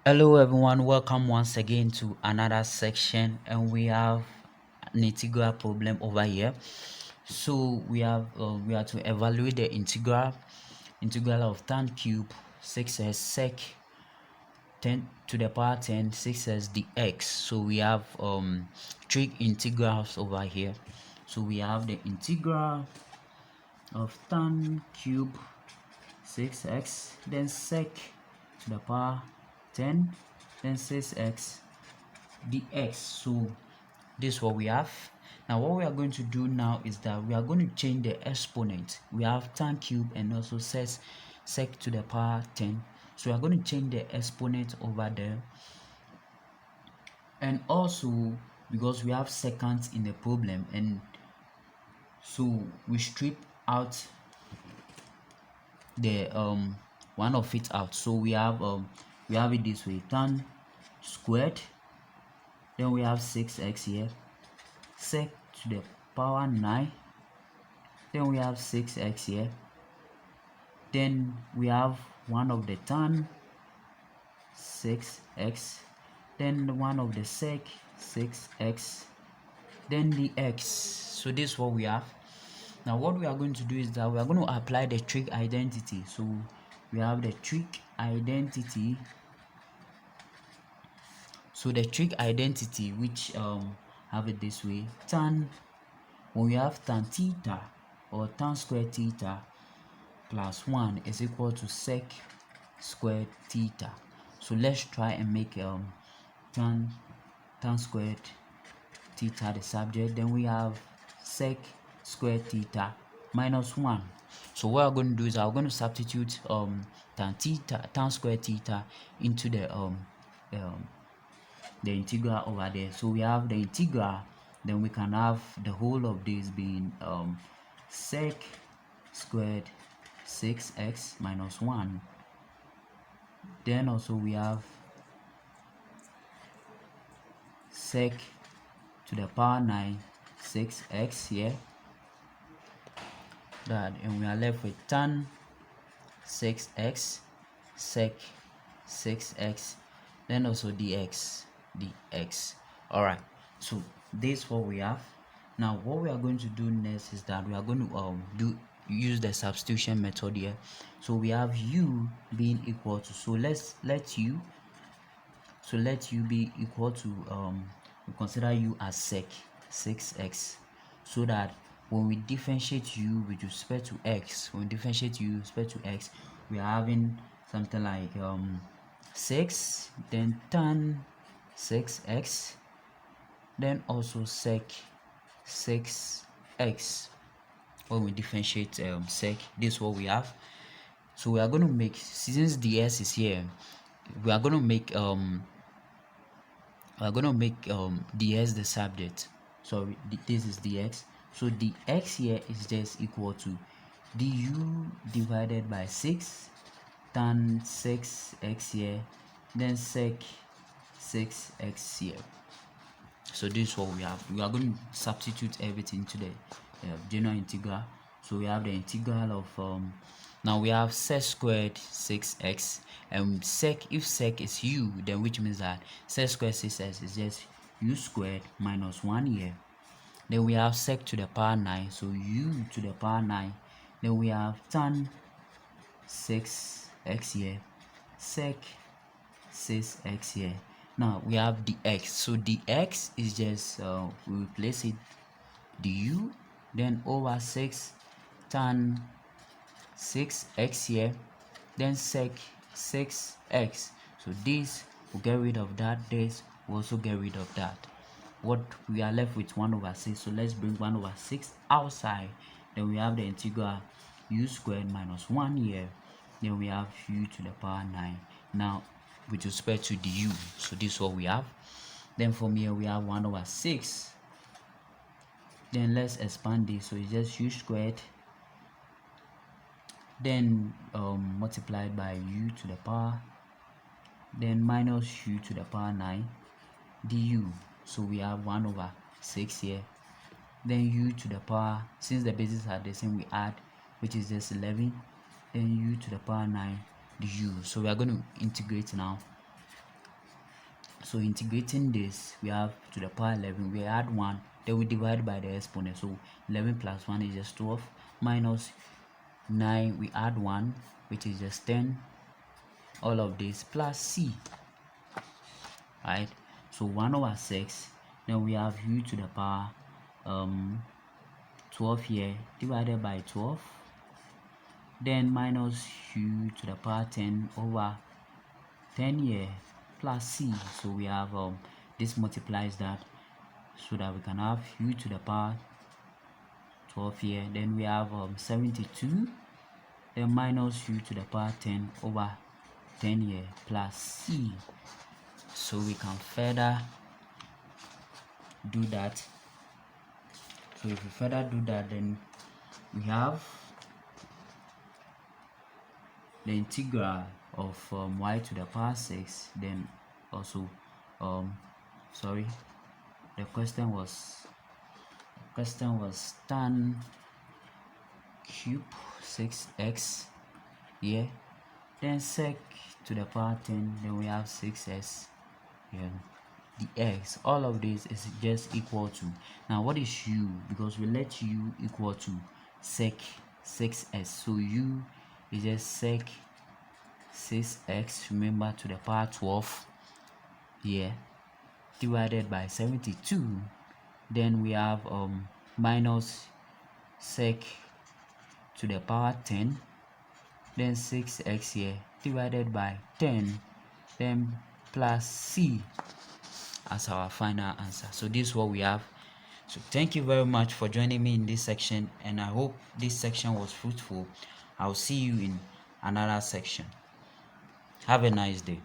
Hello everyone, welcome once again to another section, and we have an integral problem over here. So we are to evaluate the integral of tan cube 6s sec 10 to the power 10 6s dx. So we have trig integrals over here. So we have the integral of tan cube 6x, then sec to the power 10, then 6x dx. So this is what we have. Now what we are going to do now is that we are going to change the exponent. We have tan cube and also sec to the power 10. So we are going to change the exponent over there, and also because we have seconds in the problem, and so we strip out the one of it out. So we have it this way: tan squared, then we have 6x here, sec to the power 9, then we have 6x here, then we have one of the tan 6x, then one of the sec 6x, then the x. So this is what we have. Now what we are going to do is that we are going to apply the trig identity. So we have the trig identity. So the trig identity, which have it this way: tan, when we have tan theta or tan squared theta plus 1 is equal to sec squared theta. So let's try and make tan squared theta the subject. Then we have sec squared theta minus 1. So what I'm going to do is I'm going to substitute tan squared theta into the integral over there. So we have the integral, then we can have the whole of this being sec squared 6x minus 1. Then also we have sec to the power 9 6x here, that, and we are left with tan 6x sec 6x, then also dx. All right, so this is what we have. Now what we are going to do next is that we are going to use the substitution method here. So we have u being equal to, so let u be equal to we consider u as sec 6x, so that when we differentiate u with respect to x, we are having something like 6, then tan 6x, then also sec 6x. When we differentiate sec, this is what we have. So we are going to make, since ds is here, we are going to make ds the subject. So this is dx. So dx here is just equal to du divided by 6 tan 6x here, then sec 6x here. So this is what we have. We are going to substitute everything to the general integral. So we have the integral of now we have sec squared 6x, and sec, if sec is u, then which means that sec squared 6x is just u squared minus 1 here. Then we have sec to the power 9, so u to the power 9. Then we have tan 6x here, sec 6x here. Now we have dx. So dx is just we replace it du, then over 6 tan 6x here, then sec 6x. So this will get rid of that, this will also get rid of that. What we are left with 1 over 6. So let's bring 1 over 6 outside. Then we have the integral u squared minus 1 here. Then we have u to the power 9. Now with respect to du, so this is what we have. Then from here we have 1 over 6. Then let's expand this, so it's just u squared, then multiplied by u to the power, then minus u to the power 9 du. So we have 1 over 6 here, then u to the power, since the bases are the same, we add, which is just 11, then u to the power 9 du. So we are going to integrate now. So integrating this, we have to the power 11, we add 1, then we divide by the exponent. So 11 plus 1 is just 12, minus 9, we add 1, which is just 10, all of this plus c, right? So 1 over 6, then we have u to the power 12 here, divided by 12, then minus u to the power 10 over 10 here, plus c. So we have this multiplies that, so that we can have u to the power 12 here, then we have 72, then minus u to the power 10 over 10 here, plus c. So we can further do that. So if we further do that, then we have the integral of y to the power 6, then also sorry, the question was tan cube 6x here, then sec to the power 10, then we have 6s here. The x, all of this is just equal to, now what is u? Because we let u equal to sec 6s, so u is just sec 6x, remember, to the power 12 here, divided by 72, then we have minus sec to the power 10, then 6x here, divided by 10, then plus c as our final answer. So this is what we have. So thank you very much for joining me in this section, and I hope this section was fruitful. I'll see you in another section. Have a nice day.